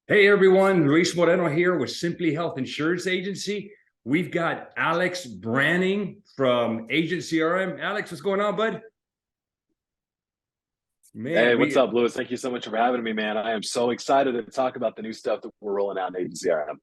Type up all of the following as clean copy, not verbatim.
Hey everyone, Luis Moreno here with Simply Health Insurance Agency. We've got Alex Branning from Agent CRM. Alex, what's going on, bud? Hey, Man, what's up, Lewis? Thank you so much for having me, man. I am so excited to talk about the new stuff that we're rolling out in Agent CRM.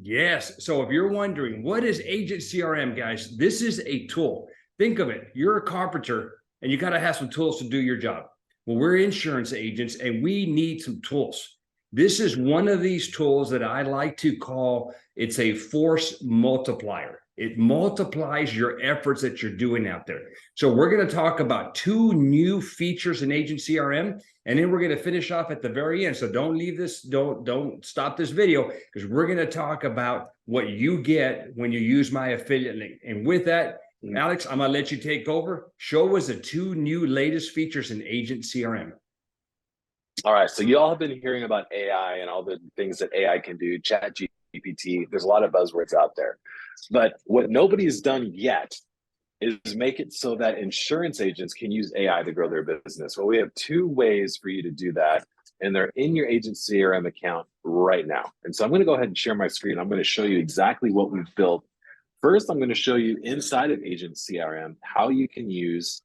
yes. So if you're wondering, what is Agent CRM, guys? This is a tool. Think of it. You're a carpenter and you got to have some tools to do your job. Well, we're insurance agents and we need some tools. This is one of these tools that I like to call it's a force multiplier. It multiplies your efforts that you're doing out there. So we're going to talk about two new features in Agent CRM, and then we're going to finish off at the very end. So don't leave this, don't stop this video, because we're going to talk about what you get when you use my affiliate link. And with that, Alex, I'm going to let you take over. Show us the two new latest features in Agent CRM. All right, so you all have been hearing about AI and all the things that AI can do, Chat GPT. There's a lot of buzzwords out there. But what nobody's done yet is make it so that insurance agents can use AI to grow their business. Well, we have two ways for you to do that, and they're in your Agent CRM account right now. And so I'm going to go ahead and share my screen. I'm going to show you exactly what we've built. First, I'm going to show you inside of Agent CRM how you can use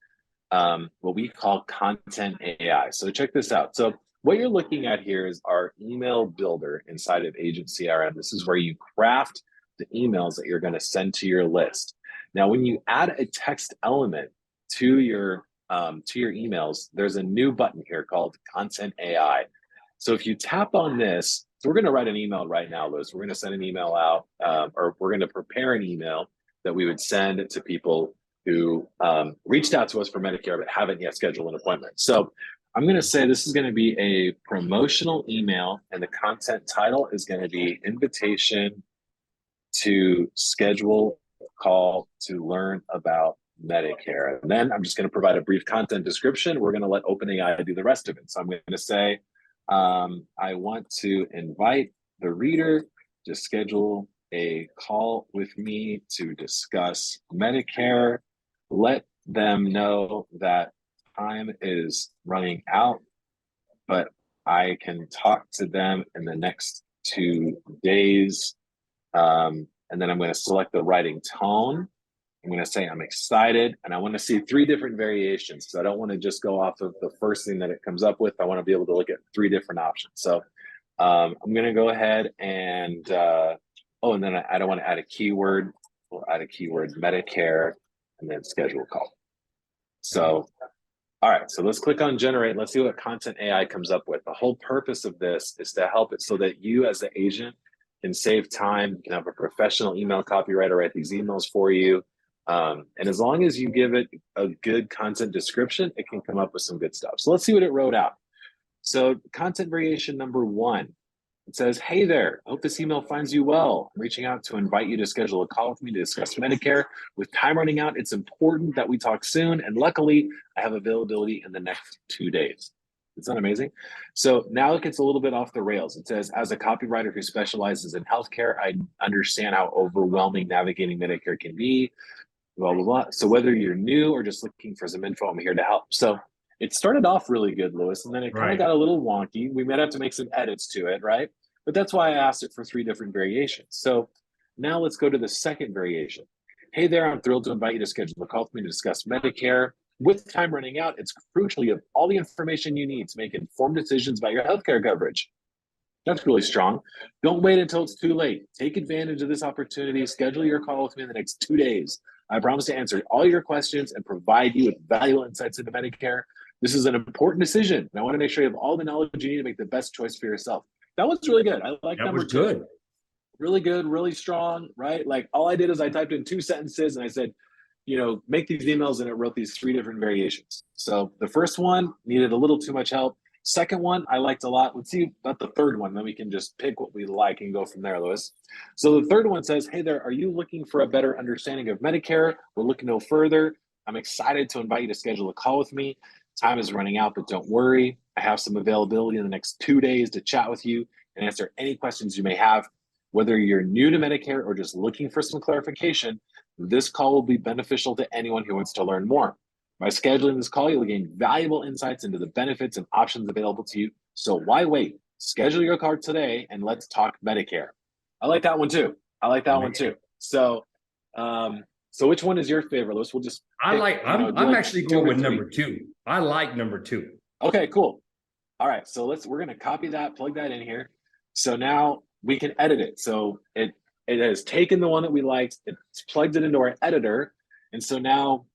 what we call content AI. So check this out. So what you're looking at here is our email builder inside of Agent CRM. This is where you craft the emails that you're going to send to your list. Now, when you add a text element to your emails, there's a new button here called Content AI. So if you tap on this, so we're going to write an email right now, Liz. We're going to send an email out, or we're going to prepare an email that we would send to people who reached out to us for Medicare but haven't yet scheduled an appointment. So I'm going to say this is going to be a promotional email, and the content title is going to be invitation to schedule a call to learn about Medicare. And then I'm just going to provide a brief content description. We're going to let OpenAI do the rest of it. So I'm going to say, I want to invite the reader to schedule a call with me to discuss Medicare. Let them know that time is running out, but I can talk to them in the next 2 days. And then I'm going to select the writing tone. I'm going to say I'm excited, and I want to see 3 different variations. So I don't want to just go off of the first thing that it comes up with. I want to be able to look at 3 different options. So I'm going to go ahead and, and then I don't want to add a keyword. We'll add a keyword Medicare and then schedule a call. So, all right, so let's click on generate. Let's see what content AI comes up with. The whole purpose of this is to help it so that you as the agent can save time. You can have a professional email copywriter write these emails for you. And as long as you give it a good content description, it can come up with some good stuff. So let's see what it wrote out. So content variation number 1, it says, hey there, I hope this email finds you well. I'm reaching out to invite you to schedule a call with me to discuss Medicare. With time running out, it's important that we talk soon. And luckily, I have availability in the next 2 days. Isn't that amazing? So now it gets a little bit off the rails. It says, as a copywriter who specializes in healthcare, I understand how overwhelming navigating Medicare can be, blah, blah, blah. So whether you're new or just looking for some info, I'm here to help. So it started off really good, Lewis, and then it kind of got a little wonky. We might have to make some edits to it, right? But that's why I asked it for 3 different variations. So now let's go to the second variation. Hey there, I'm thrilled to invite you to schedule a call with me to discuss Medicare. With time running out, it's crucial you have all the information you need to make informed decisions about your healthcare coverage. That's really strong. Don't wait until it's too late. Take advantage of this opportunity. Schedule your call with me in the next 2 days. I promise to answer all your questions and provide you with valuable insights into Medicare. This is an important decision, and I want to make sure you have all the knowledge you need to make the best choice for yourself. That was really good. I like number 2. Good. Really good, really strong, right? Like all I did is I typed in 2 sentences and I said, make these emails, and it wrote these 3 different variations. So the first one needed a little too much help. Second one, I liked a lot. Let's see about the third one. Then we can just pick what we like and go from there, Lewis. So the third one says, hey there, are you looking for a better understanding of Medicare? We're looking no further. I'm excited to invite you to schedule a call with me. Time is running out, but don't worry. I have some availability in the next 2 days to chat with you and answer any questions you may have. Whether you're new to Medicare or just looking for some clarification, this call will be beneficial to anyone who wants to learn more. By scheduling this call, you'll gain valuable insights into the benefits and options available to you. So why wait? schedule your call today and let's talk Medicare. I like that one too. I like that one too. So, so which one is your favorite, Lewis? We'll just pick, do I'm like actually two going or with three. number two. I like number two. Okay, cool. All right, so we're gonna copy that, plug that in here. So now we can edit it. So it has taken the one that we liked, it's plugged it into our editor, and so now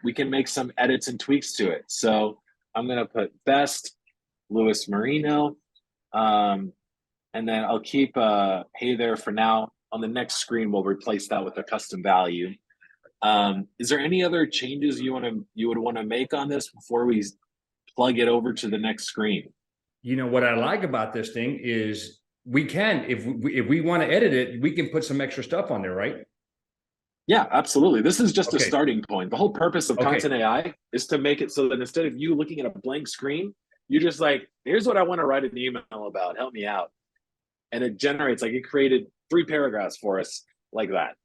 we can make some edits and tweaks to it. So I'm gonna put best Luis Marino, and then I'll keep hey there for now. On the next screen, we'll replace that with a custom value. Is there any other changes you would want to make on this before we plug it over to the next screen? You know what I like about this thing is we can, if we want to edit it, we can put some extra stuff on there, right? Yeah, absolutely. This is just a Okay. starting point. The whole purpose of Okay. Content AI is to make it so that instead of you looking at a blank screen, you're just like, here's what I want to write an email about. Help me out. And it generates, like, it created 3 paragraphs for us like that.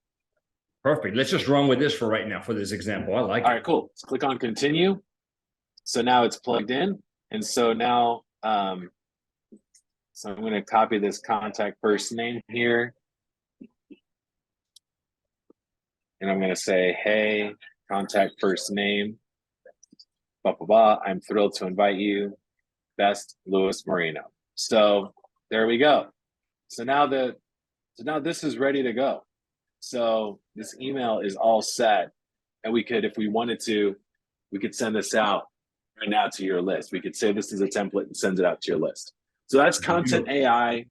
Perfect. Let's just run with this for right now for this example. I like it. All right, cool. Let's click on continue. So now it's plugged in. And so now, so I'm going to copy this contact person name here. And I'm going to say, hey, contact first name, blah, blah, blah. I'm thrilled to invite you. Best Luis Marino. So there we go. So now this is ready to go. So this email is all set. And we could, if we wanted to, we could send this out right now to your list. We could say this is a template and send it out to your list. So that's Content AI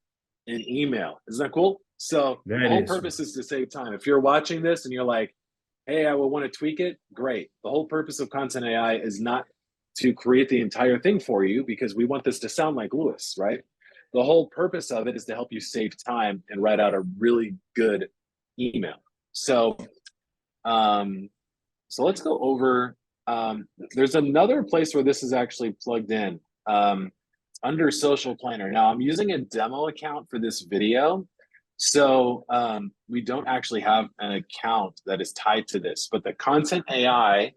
in email. Isn't that cool? So the whole purpose is to save time. If you're watching this and you're like, hey, I will want to tweak it, great. The whole purpose of Content AI is not to create the entire thing for you, because we want this to sound like Lewis, right? The whole purpose of it is to help you save time and write out a really good email. So, so let's go over, there's another place where this is actually plugged in, under Social Planner. Now I'm using a demo account for this video. So we don't actually have an account that is tied to this, but the Content AI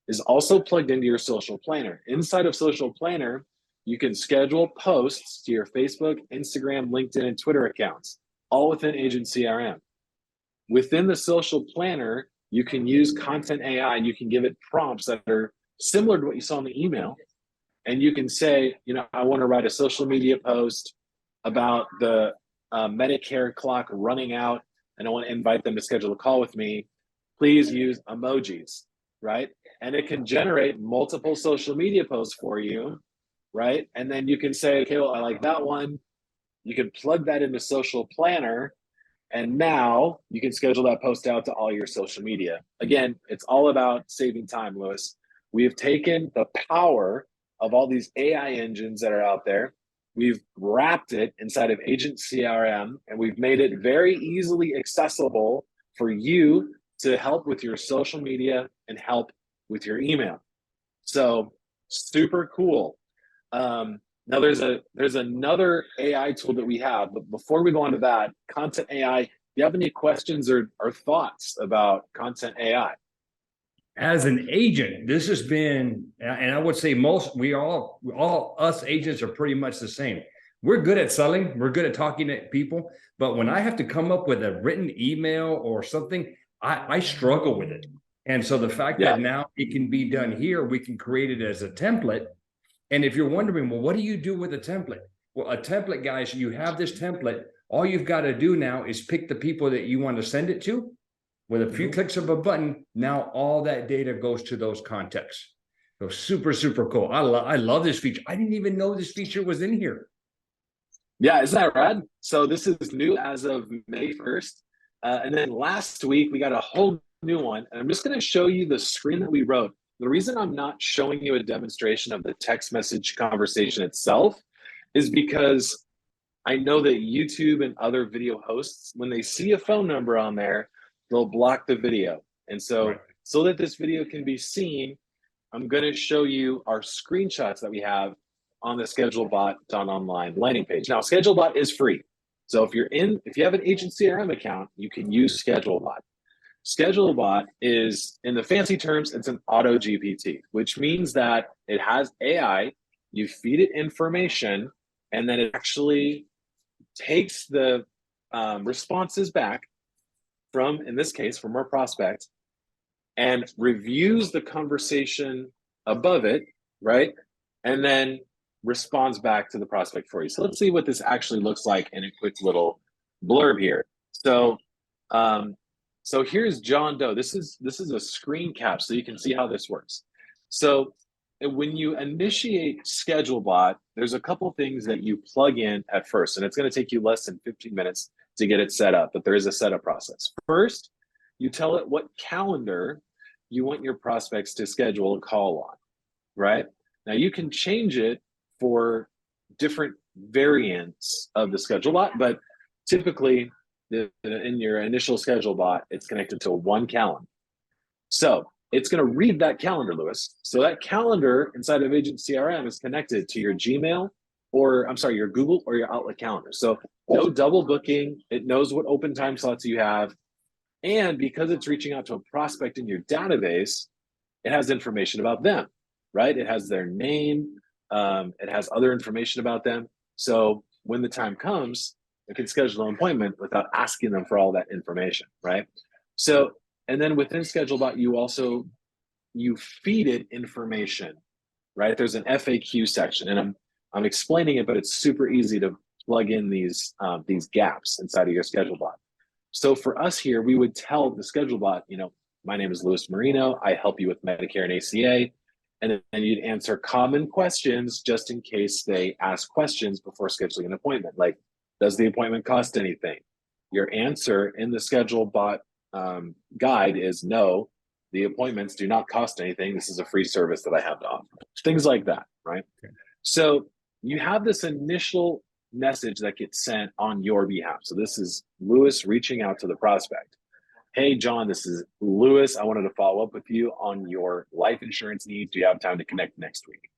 is also plugged into your Social Planner. Inside of Social Planner, you can schedule posts to your Facebook, Instagram, LinkedIn, and Twitter accounts, all within Agent CRM. Within the Social Planner, you can use Content AI and you can give it prompts that are similar to what you saw in the email. And you can say, I want to write a social media post about the Medicare clock running out, and I want to invite them to schedule a call with me. Please use emojis, right? And it can generate multiple social media posts for you, right? And then you can say, okay, well, I like that one. You can plug that into Social Planner, and now you can schedule that post out to all your social media. Again, it's all about saving time, Lewis. We have taken the power of all these AI engines that are out there. We've wrapped it inside of Agent CRM, and we've made it very easily accessible for you to help with your social media and help with your email. So super cool. Now there's another AI tool that we have, but before we go on to that, Content AI, do you have any questions or thoughts about Content AI? As an agent, this has been, and I would say we all us agents are pretty much the same. We're good at selling, we're good at talking to people, but when I have to come up with a written email or something, I struggle with it. And so the fact that now it can be done here, we can create it as a template. And if you're wondering, well, what do you do with a template? Well, a template, guys, you have this template. All you've got to do now is pick the people that you want to send it to. With a few clicks of a button, now all that data goes to those contexts. So super, super cool. I love this feature. I didn't even know this feature was in here. Yeah, isn't that rad? So this is new as of May 1st. And then last week, we got a whole new one. And I'm just going to show you the screen that we wrote. The reason I'm not showing you a demonstration of the text message conversation itself is because I know that YouTube and other video hosts, when they see a phone number on there, they'll block the video. And so, so that this video can be seen, I'm going to show you our screenshots that we have on the Schedule Bot Done Online landing page. Now, Schedule Bot is free. So if you have an Agent CRM account, you can use Schedule Bot. Schedule Bot is, in the fancy terms, it's an auto GPT, which means that it has AI. You feed it information, And then it actually takes the responses back from, in this case, from our prospect, and reviews the conversation above it, right? And then responds back to the prospect for you. So let's see what this actually looks like in a quick little blurb here. So, so here's John Doe. This is a screen cap, so you can see how this works. So when you initiate Schedule Bot, there's a couple things that you plug in at first, and it's going to take you less than 15 minutes to get it set up, but there is a setup process. First, you tell it what calendar you want your prospects to schedule a call on, right? Now you can change it for different variants of the Schedule Bot, but typically in your initial Schedule Bot, it's connected to one calendar. So it's going to read that calendar, Lewis. So that calendar inside of Agent CRM is connected to your Gmail, or I'm sorry, your Google or your Outlook calendar. So no double booking. It knows what open time slots you have. And because it's reaching out to a prospect in your database, it has information about them, right? It has their name. It has other information about them. So when the time comes, it can schedule an appointment without asking them for all that information, right? So, and then within ScheduleBot, you feed it information, right? There's an FAQ section, and I'm explaining it, but it's super easy to plug in these gaps inside of your ScheduleBot. So for us here, we would tell the ScheduleBot, my name is Luis Marino. I help you with Medicare and ACA. And then you'd answer common questions just in case they ask questions before scheduling an appointment. Like, does the appointment cost anything? Your answer in the ScheduleBot guide is no, the appointments do not cost anything. This is a free service that I have to offer. Things like that, right? Okay. So you have this initial message that gets sent on your behalf. So this is Lewis reaching out to the prospect. Hey, John, this is Lewis. I wanted to follow up with you on your life insurance needs. Do you have time to connect next week?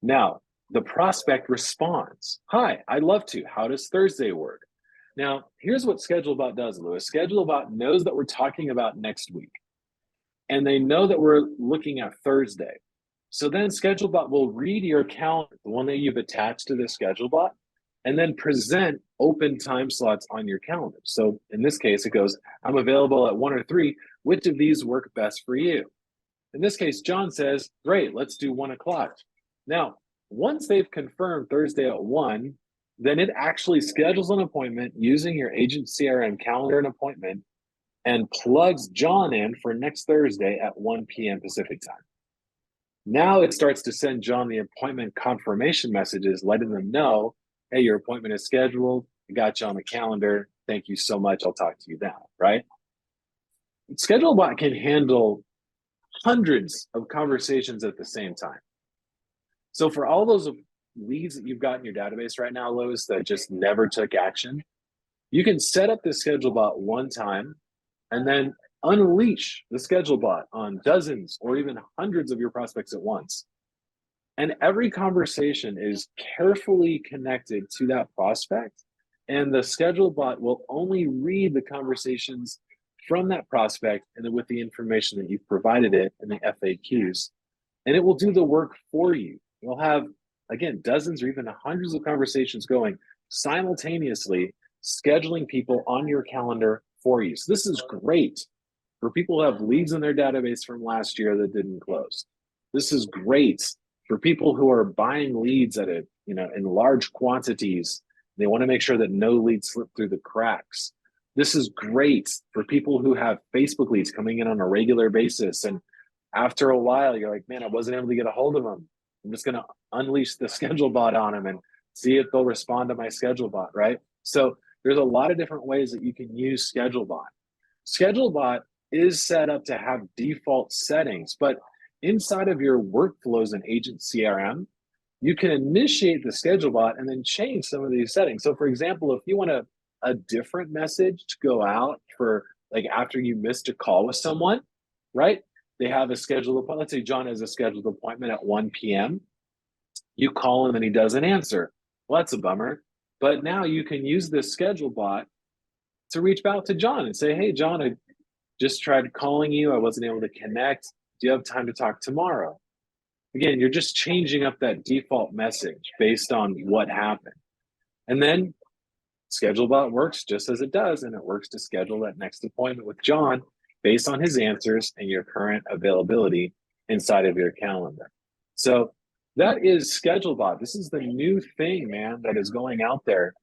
Now, the prospect responds, hi, I'd love to. How does Thursday work? Now, here's what ScheduleBot does, Lewis. ScheduleBot knows that we're talking about next week, and they know that we're looking at Thursday. So then ScheduleBot will read your calendar, the one that you've attached to the ScheduleBot, and then present open time slots on your calendar. So in this case, it goes, I'm available at 1 or 3. Which of these work best for you? In this case, John says, great, let's do 1 o'clock. Now, once they've confirmed Thursday at 1, then it actually schedules an appointment using your Agent CRM calendar and appointment and plugs John in for next Thursday at 1 p.m. Pacific time. Now it starts to send John the appointment confirmation messages, letting them know, hey, your appointment is scheduled. I got you on the calendar. Thank you so much. I'll talk to you now, right? ScheduleBot can handle hundreds of conversations at the same time. So for all those leads that you've got in your database right now, Lois, that just never took action, you can set up the ScheduleBot one time and then unleash the ScheduleBot on dozens or even hundreds of your prospects at once. And every conversation is carefully connected to that prospect. And the ScheduleBot will only read the conversations from that prospect and then with the information that you've provided it in the FAQs. And it will do the work for you. You'll have, again, dozens or even hundreds of conversations going simultaneously, scheduling people on your calendar for you. So this is great for people who have leads in their database from last year that didn't close. This is great for people who are buying leads at in large quantities. They want to make sure that no leads slip through the cracks. This is great for people who have Facebook leads coming in on a regular basis. And after a while, you're like, man, I wasn't able to get a hold of them. I'm just going to unleash the ScheduleBot on them and see if they'll respond to my ScheduleBot, right? So there's a lot of different ways that you can use ScheduleBot. ScheduleBot is set up to have default settings, but inside of your workflows in Agent CRM, you can initiate the ScheduleBot and then change some of these settings. So for example, if you want a different message to go out for like after you missed a call with someone, right? They have a scheduled appointment. Let's say John has a scheduled appointment at 1 p.m. You call him and he doesn't answer. Well, that's a bummer. But now you can use this ScheduleBot to reach out to John and say, hey, John, I just tried calling you. I wasn't able to connect. Do you have time to talk tomorrow? again, you're just changing up that default message based on what happened. And then ScheduleBot works just as it does, and it works to schedule that next appointment with John based on his answers and your current availability inside of your calendar. So that is ScheduleBot. This is the new thing, man, that is going out there.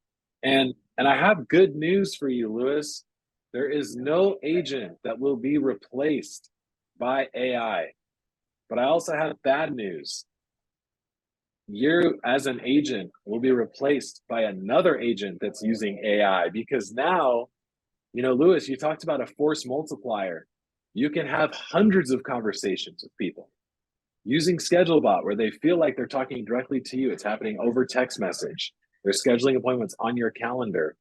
And I have good news for you, Lewis. There is no agent that will be replaced by AI. But I also have bad news. You, as an agent, will be replaced by another agent that's using AI, because now, Lewis, you talked about a force multiplier. You can have hundreds of conversations with people using ScheduleBot where they feel like they're talking directly to you. It's happening over text message. They're scheduling appointments on your calendar.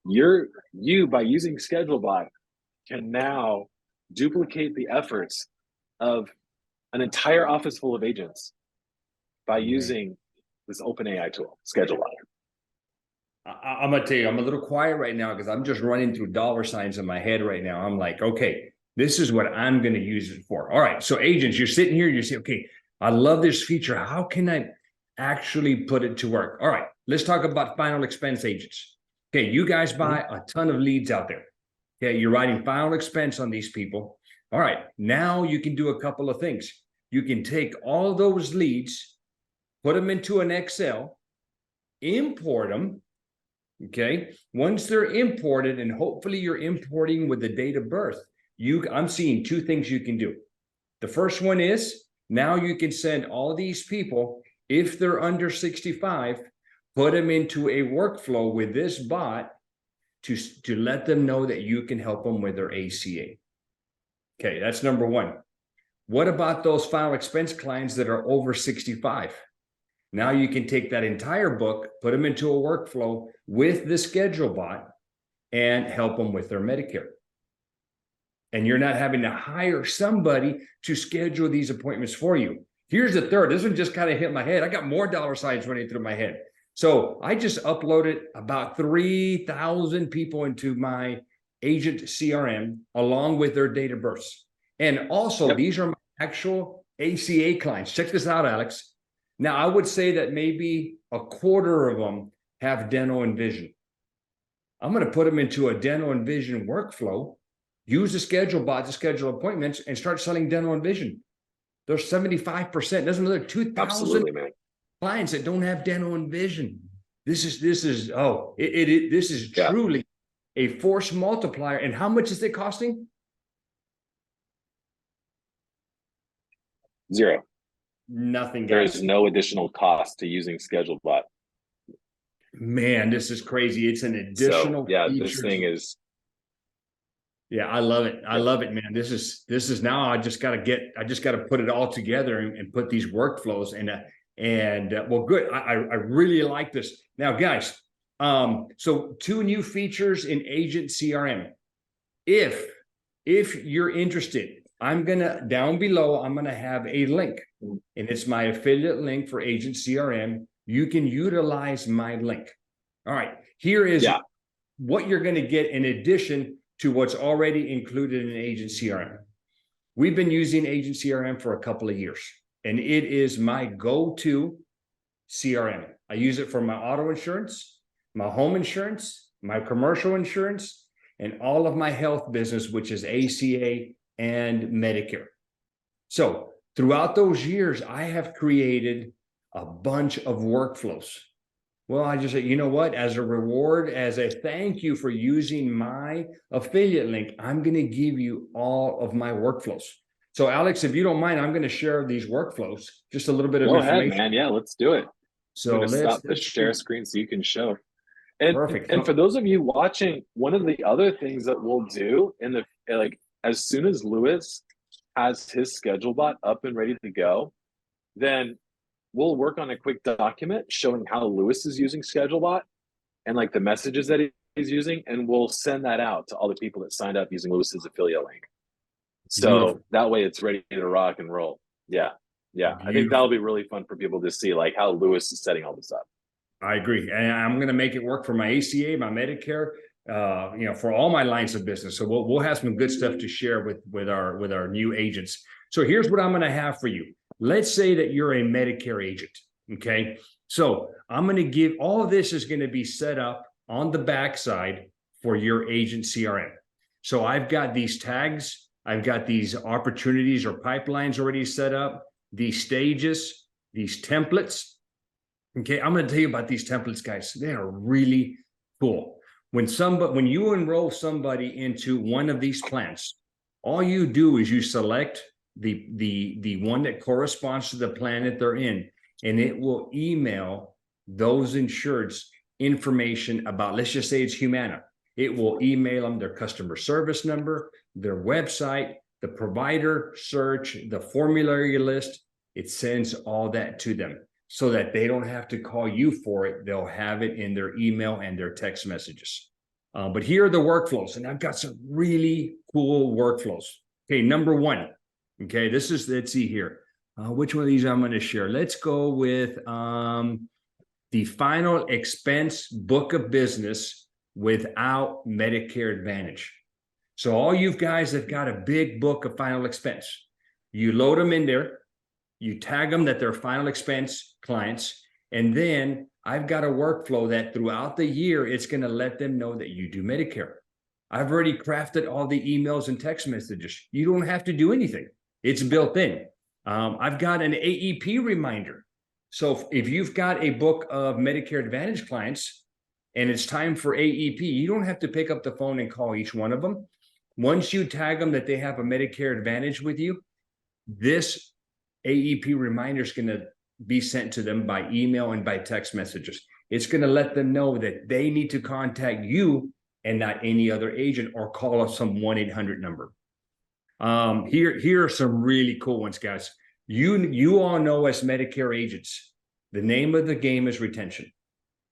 You, by using ScheduleBot, can now duplicate the efforts of an entire office full of agents by using this open AI tool, ScheduleBot. I'm gonna tell you, I'm a little quiet right now because I'm just running through dollar signs in my head right now. I'm like, okay, this is what I'm going to use it for. All right, so agents, you're sitting here, you say, okay, I love this feature. How can I actually put it to work? All right, let's talk about final expense agents. Okay, you guys buy a ton of leads out there. Okay, you're writing final expense on these people. All right, now you can do a couple of things. You can take all those leads, put them into an Excel, import them. Okay, once they're imported, and hopefully you're importing with the date of birth, I'm seeing two things you can do. The first one is now you can send all these people, if they're under 65, put them into a workflow with this bot to let them know that you can help them with their ACA. Okay, that's number one. What about those final expense clients that are over 65? Now you can take that entire book, put them into a workflow with the ScheduleBot and help them with their Medicare. And you're not having to hire somebody to schedule these appointments for you. Here's the third. This one just kind of hit my head. I got more dollar signs running through my head. So I just uploaded about 3,000 people into my Agent CRM along with their date of birth. And also, these are my actual ACA clients. Check this out, Alex. Now, I would say that maybe a quarter of them have dental and vision. I'm going to put them into a dental and vision workflow, use the ScheduleBot to schedule appointments, and start selling dental and vision. There's 75%. There's another 2,000 clients that don't have dental and vision. This is truly a force multiplier. And how much is it costing? Zero. Nothing, guys. There is no additional cost to using ScheduleBot. Man, this is crazy. It's an additional feature. This thing is. Yeah, I love it. I love it, man. This is now I just got to put it all together and put these workflows well, good. I really like this. Now, guys, so 2 new features in Agent CRM. If you're interested, I'm gonna down below, I'm gonna have a link, and it's my affiliate link for Agent CRM. You can utilize my link. All right, here is what you're gonna get in addition to what's already included in Agent CRM. We've been using Agent CRM for a couple of years, and it is my go-to CRM. I use it for my auto insurance, my home insurance, my commercial insurance, and all of my health business, which is ACA and Medicare. So throughout those years, I have created a bunch of workflows. Well, I just said, you know what? As a reward, as a thank you for using my affiliate link, I'm going to give you all of my workflows. So Alex, if you don't mind, I'm going to share these workflows, just a little bit of information. Go ahead, man. Yeah, let's do it. So let's stop the share screen so you can show. Perfect. And for those of you watching, one of the other things that we'll do as soon as Lewis has his ScheduleBot up and ready to go, then we'll work on a quick document showing how Lewis is using ScheduleBot and like the messages that he's using, and we'll send that out to all the people that signed up using Lewis's affiliate link. So that way it's ready to rock and roll. Yeah. I think that'll be really fun for people to see like how Lewis is setting all this up. I agree. And I'm going to make it work for my ACA, my Medicare, for all my lines of business. So we'll have some good stuff to share with our new agents. So here's what I'm going to have for you. Let's say that you're a Medicare agent. Okay. So I'm going to give all of this is going to be set up on the backside for your agent CRM. So I've got these tags, I've got these opportunities or pipelines already set up, these stages, these templates. Okay, I'm going to tell you about these templates, guys. They are really cool. When you enroll somebody into one of these plans, all you do is you select the one that corresponds to the plan that they're in, and it will email those insureds information about, let's just say it's Humana. It will email them their customer service number, their website, the provider search, the formulary list. It sends all that to them so that they don't have to call you for it. They'll have it in their email and their text messages. But here are the workflows, and I've got some really cool workflows. Okay, number one. Okay, let's see here. Which one of these I'm going to share? Let's go with the final expense book of business without Medicare Advantage. So all you guys that got a big book of final expense, you load them in there, you tag them that they're final expense clients, and then I've got a workflow that throughout the year, it's going to let them know that you do Medicare. I've already crafted all the emails and text messages. You don't have to do anything. It's built in. I've got an AEP reminder. So if you've got a book of Medicare Advantage clients and it's time for AEP, you don't have to pick up the phone and call each one of them. Once you tag them that they have a Medicare Advantage with you, this AEP reminder is going to be sent to them by email and by text messages. It's going to let them know that they need to contact you and not any other agent, or call us some 1-800 number. Here are some really cool ones, guys. You all know, as Medicare agents, the name of the game is retention.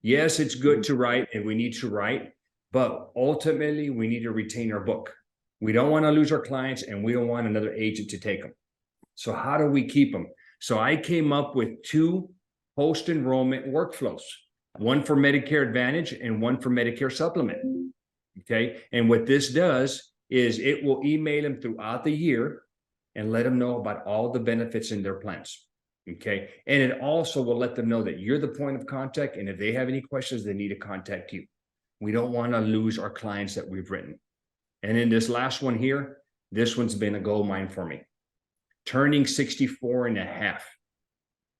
Yes, it's good to write, and we need to write, but ultimately we need to retain our book. We don't want to lose our clients, and we don't want another agent to take them. So how do we keep them? So I came up with 2 post-enrollment workflows, one for Medicare Advantage and one for Medicare Supplement. Okay. And what this does is it will email them throughout the year and let them know about all the benefits in their plans. Okay. And it also will let them know that you're the point of contact. And if they have any questions, they need to contact you. We don't want to lose our clients that we've written. And in this last one here, this one's been a gold mine for me. Turning 64 and a half.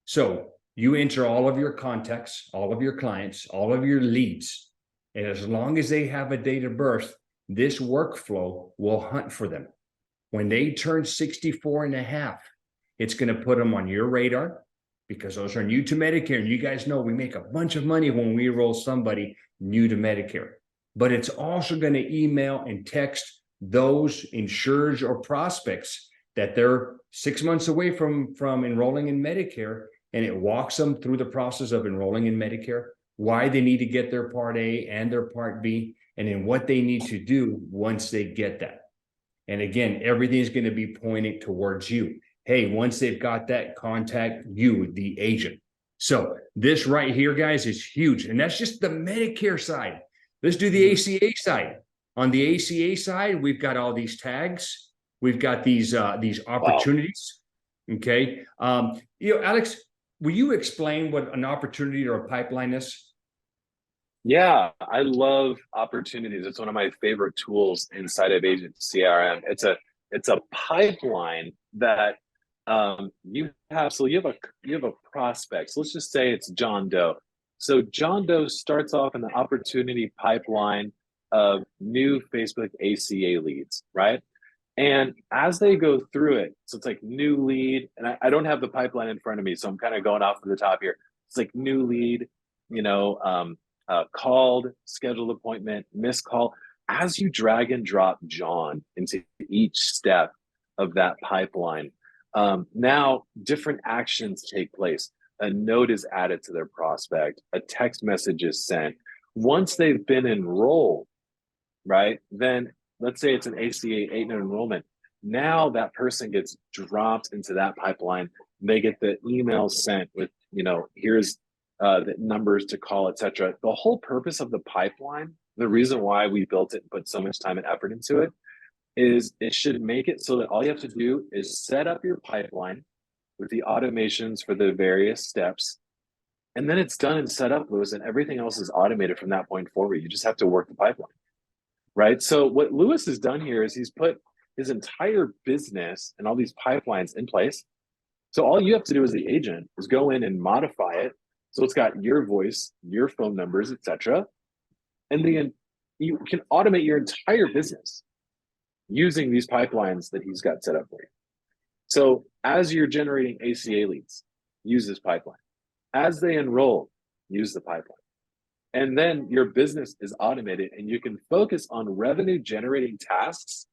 So you enter all of your contacts, all of your clients, all of your leads. And as long as they have a date of birth, this workflow will hunt for them. When they turn 64 and a half, it's going to put them on your radar, because those are new to Medicare. And you guys know we make a bunch of money when we enroll somebody new to Medicare. But it's also going to email and text those insurers or prospects that they're 6 months away from enrolling in Medicare, and it walks them through the process of enrolling in Medicare, why they need to get their Part A and their Part B, and then what they need to do once they get that. And again, everything's going to be pointing towards you. Hey, once they've got that, contact you, the agent. So this right here, guys, is huge. And that's just the Medicare side. Let's do the ACA side. On the ACA side, we've got all these tags. We've got these opportunities. Wow. Okay. Alex, will you explain what an opportunity or a pipeline is? Yeah, I love opportunities. It's one of my favorite tools inside of Agent CRM. It's a pipeline that you have. So you have a prospect. So let's just say it's John Doe. So John Doe starts off in the opportunity pipeline of new Facebook ACA leads, right? And as they go through it, so it's like new lead, and I don't have the pipeline in front of me, so I'm kind of going off of the top here. It's like new lead, called, scheduled appointment, missed call. As you drag and drop John into each step of that pipeline, now different actions take place. A note is added to their prospect, a text message is sent. Once they've been enrolled, right, then let's say it's an ACA 8 enrollment. Now that person gets dropped into that pipeline. They get the email sent with, here's the numbers to call, etc. The whole purpose of the pipeline, the reason why we built it and put so much time and effort into it, is it should make it so that all you have to do is set up your pipeline, with the automations for the various steps. And then it's done and set up, Lewis, and everything else is automated from that point forward. You just have to work the pipeline, right? So what Lewis has done here is he's put his entire business and all these pipelines in place. So all you have to do as the agent is go in and modify it. So it's got your voice, your phone numbers, etc. And then you can automate your entire business using these pipelines that he's got set up for you. So as you're generating ACA leads, use this pipeline. As they enroll, use the pipeline. And then your business is automated and you can focus on revenue generating tasks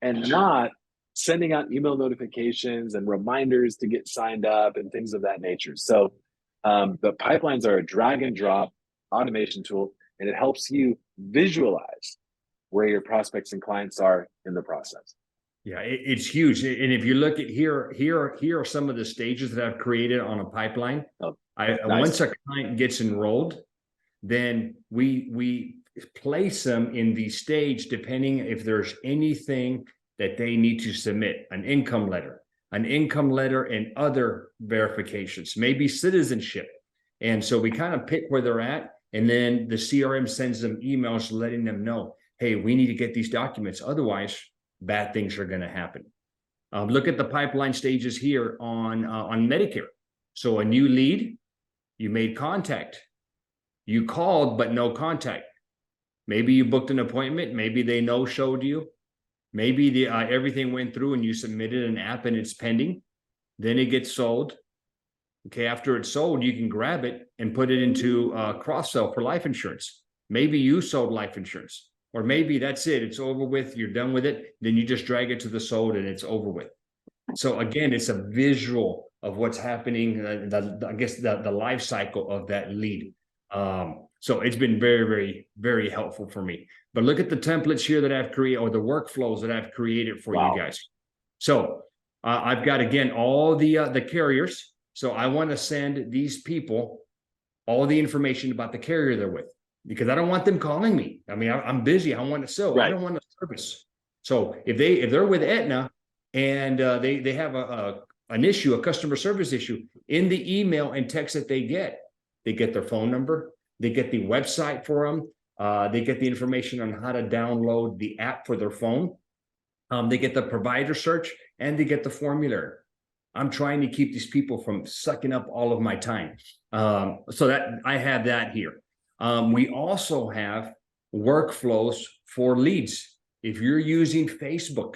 and not sending out email notifications and reminders to get signed up and things of that nature. So the pipelines are a drag and drop automation tool, and it helps you visualize where your prospects and clients are in the process. Yeah, it's huge. And if you look at here are some of the stages that I've created on a pipeline. Oh, nice. Once a client gets enrolled, then we place them in the stage depending if there's anything that they need to submit, an income letter and other verifications, maybe citizenship. And so we kind of pick where they're at, and then the CRM sends them emails letting them know, hey, we need to get these documents. Otherwise, bad things are going to happen. Look at the pipeline stages here on Medicare. So a new lead, you made contact. You called, but no contact. Maybe you booked an appointment. Maybe they no-showed you. Maybe everything went through and you submitted an app and it's pending. Then it gets sold. Okay, after it's sold, you can grab it and put it into cross-sell for life insurance. Maybe you sold life insurance, or maybe that's it. It's over with. You're done with it. Then you just drag it to the sold and it's over with. So again, it's a visual of what's happening. I guess the life cycle of that lead. So it's been very, very, very helpful for me. But look at the templates here that I've created, or the workflows that I've created for you guys. So I've got, again, all the carriers. So I want to send these people all the information about the carrier they're with, because I don't want them calling me. I mean, I'm busy. I want to sell. Right. I don't want a service. So if they're with Aetna and they have an issue, a customer service issue, in the email and text that they get their phone number, they get the website for them, they get the information on how to download the app for their phone, they get the provider search, and they get the formulary. I'm trying to keep these people from sucking up all of my time. So that I have that here. We also have workflows for leads. If you're using Facebook,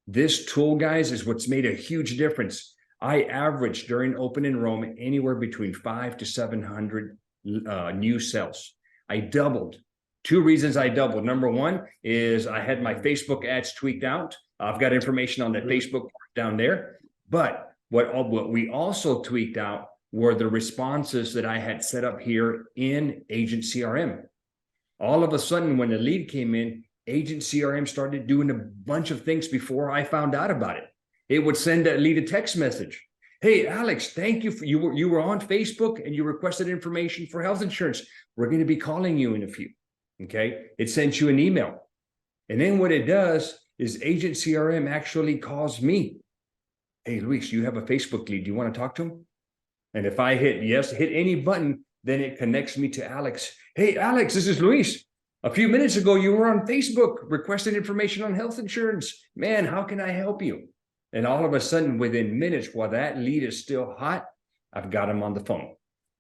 this tool, guys, is what's made a huge difference. I average during open enrollment anywhere between 500 to 700 new sales. I doubled. Two reasons I doubled. Number one is I had my Facebook ads tweaked out. I've got information on the Facebook down there. But what we also tweaked out were the responses that I had set up here in Agent CRM. All of a sudden, when the lead came in, Agent CRM started doing a bunch of things before I found out about it. It would send that lead a text message. Hey, Alex, thank you. You were on Facebook and you requested information for health insurance. We're going to be calling you in a few. Okay. It sent you an email. And then what it does is Agent CRM actually calls me. Hey, Luis, you have a Facebook lead. Do you want to talk to him? And if I hit yes, hit any button, then it connects me to Alex. Hey, Alex, this is Luis. A few minutes ago, you were on Facebook requesting information on health insurance. Man, how can I help you? And all of a sudden, within minutes, while that lead is still hot, I've got him on the phone.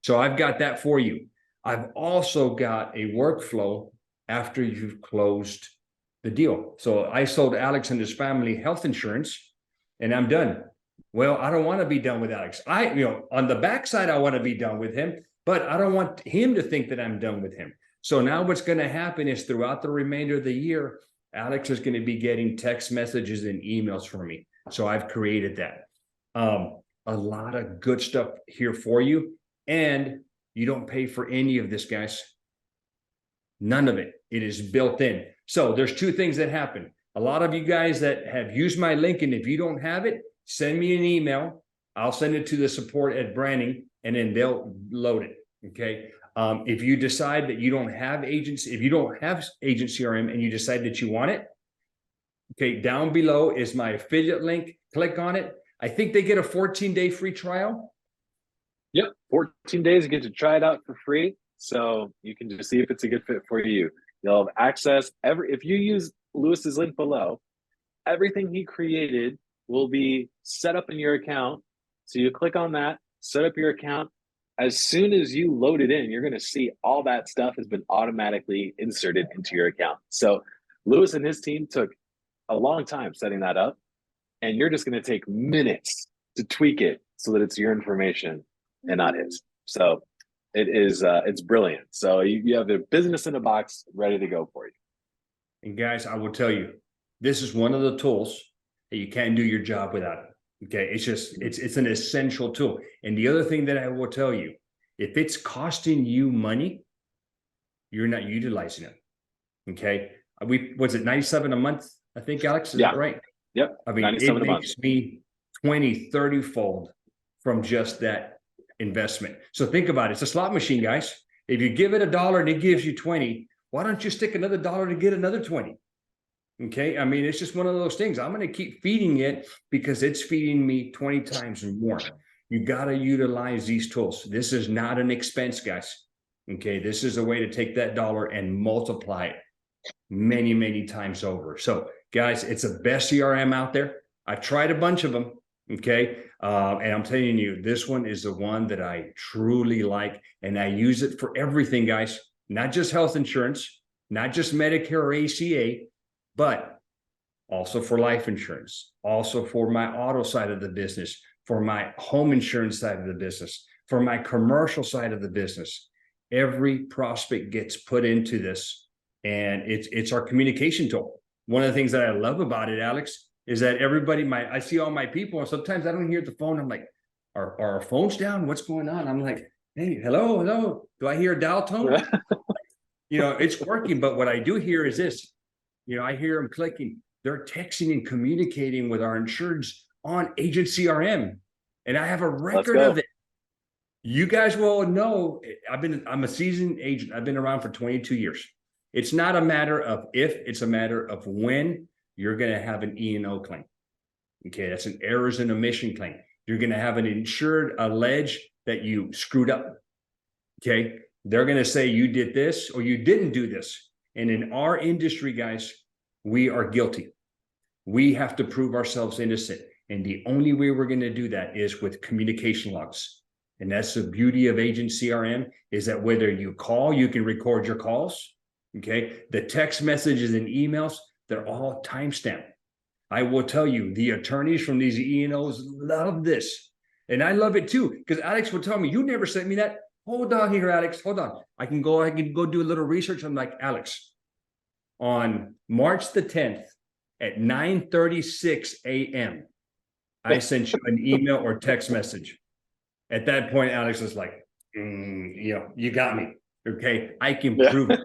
So I've got that for you. I've also got a workflow after you've closed the deal. So I sold Alex and his family health insurance, and I'm done. Well, I don't want to be done with Alex. On the backside, I want to be done with him, but I don't want him to think that I'm done with him. So now what's going to happen is throughout the remainder of the year, Alex is going to be getting text messages and emails from me. So I've created that. A lot of good stuff here for you. And you don't pay for any of this, guys. None of it. It is built in. So there's two things that happen. A lot of you guys that have used my link, and if you don't have it, send me an email. I'll send it to the support at Branding, and then they'll load it. Okay. If you decide that you don't have agents, if you don't have Agent CRM and you decide that you want it, okay, down below is my affiliate link. Click on it. I think they get a 14-day free trial. Yep, 14 days, you get to try it out for free. So you can just see if it's a good fit for you. You'll have access if you use Lewis's link below, everything he created will be set up in your account. So you click on that, set up your account. As soon as you load it in, you're going to see all that stuff has been automatically inserted into your account. So Lewis and his team took a long time setting that up, and you're just going to take minutes to tweak it so that it's your information and not his. So it is, it's brilliant. So you have a business in a box ready to go for you. And guys, I will tell you, this is one of the tools that you can't do your job without. Okay, it's just it's an essential tool. And the other thing that I will tell you, if it's costing you money, you're not utilizing it. Okay, was it 97 a month? I think, Alex, is that right? Yep. I mean, it makes me 20, 30 fold from just that investment. So think about it. It's a slot machine, guys. If you give it $1 and it gives you 20, why don't you stick another $1 to get another 20? Okay, I mean, it's just one of those things. I'm going to keep feeding it because it's feeding me 20 times and more. You got to utilize these tools. This is not an expense, guys. Okay, this is a way to take that dollar and multiply it many, many times over. So, guys, it's the best CRM out there. I've tried a bunch of them. Okay, and I'm telling you, this one is the one that I truly like, and I use it for everything, guys. Not just health insurance, not just Medicare or ACA, but also for life insurance, also for my auto side of the business, for my home insurance side of the business, for my commercial side of the business. Every prospect gets put into this, and it's our communication tool. One of the things that I love about it, Alex, is that everybody, I see all my people, and sometimes I don't hear the phone. I'm like, are our phones down? What's going on? I'm like, hey, hello. Do I hear a dial tone? It's working, but what I do hear is this. I hear them clicking. They're texting and communicating with our insureds on Agent CRM, and I have a record of it. You guys will know I'm a seasoned agent. I've been around for 22 years. It's not a matter of if, it's a matter of when you're going to have an E&O claim. Okay, that's an errors and omission claim. You're going to have an insured allege that you screwed up. Okay, they're going to say you did this or you didn't do this. And in our industry, guys, we are guilty. We have to prove ourselves innocent. And the only way we're going to do that is with communication logs. And that's the beauty of Agent CRM, is that whether you call, you can record your calls. Okay, the text messages and emails, they're all timestamped. I will tell you, the attorneys from these E&Os love this. And I love it too, because Alex will tell me, you never sent me that. Hold on here, Alex. Hold on. I can go do a little research. I'm like, Alex, on March the 10th at 9:36 a.m., I sent you an email or text message. At that point, Alex was like, you got me. Okay, I can prove it.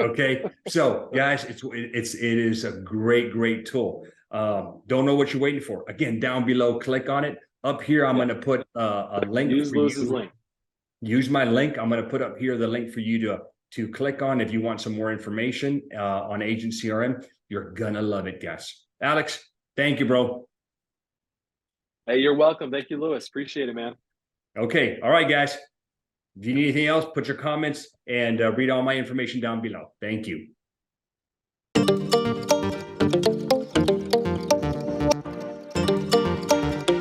Okay, so guys, it is a great tool. Don't know what you're waiting for. Again, down below, click on it. Up here, I'm going to put a link. Use Lewis's link. Use my link. I'm going to put up here the link for you to click on if you want some more information on Agent CRM. You're gonna love it, guys. Alex, thank you, bro. Hey, you're welcome. Thank you, Lewis. Appreciate it, man. Okay, all right, guys. If you need anything else, put your comments and read all my information down below. Thank you.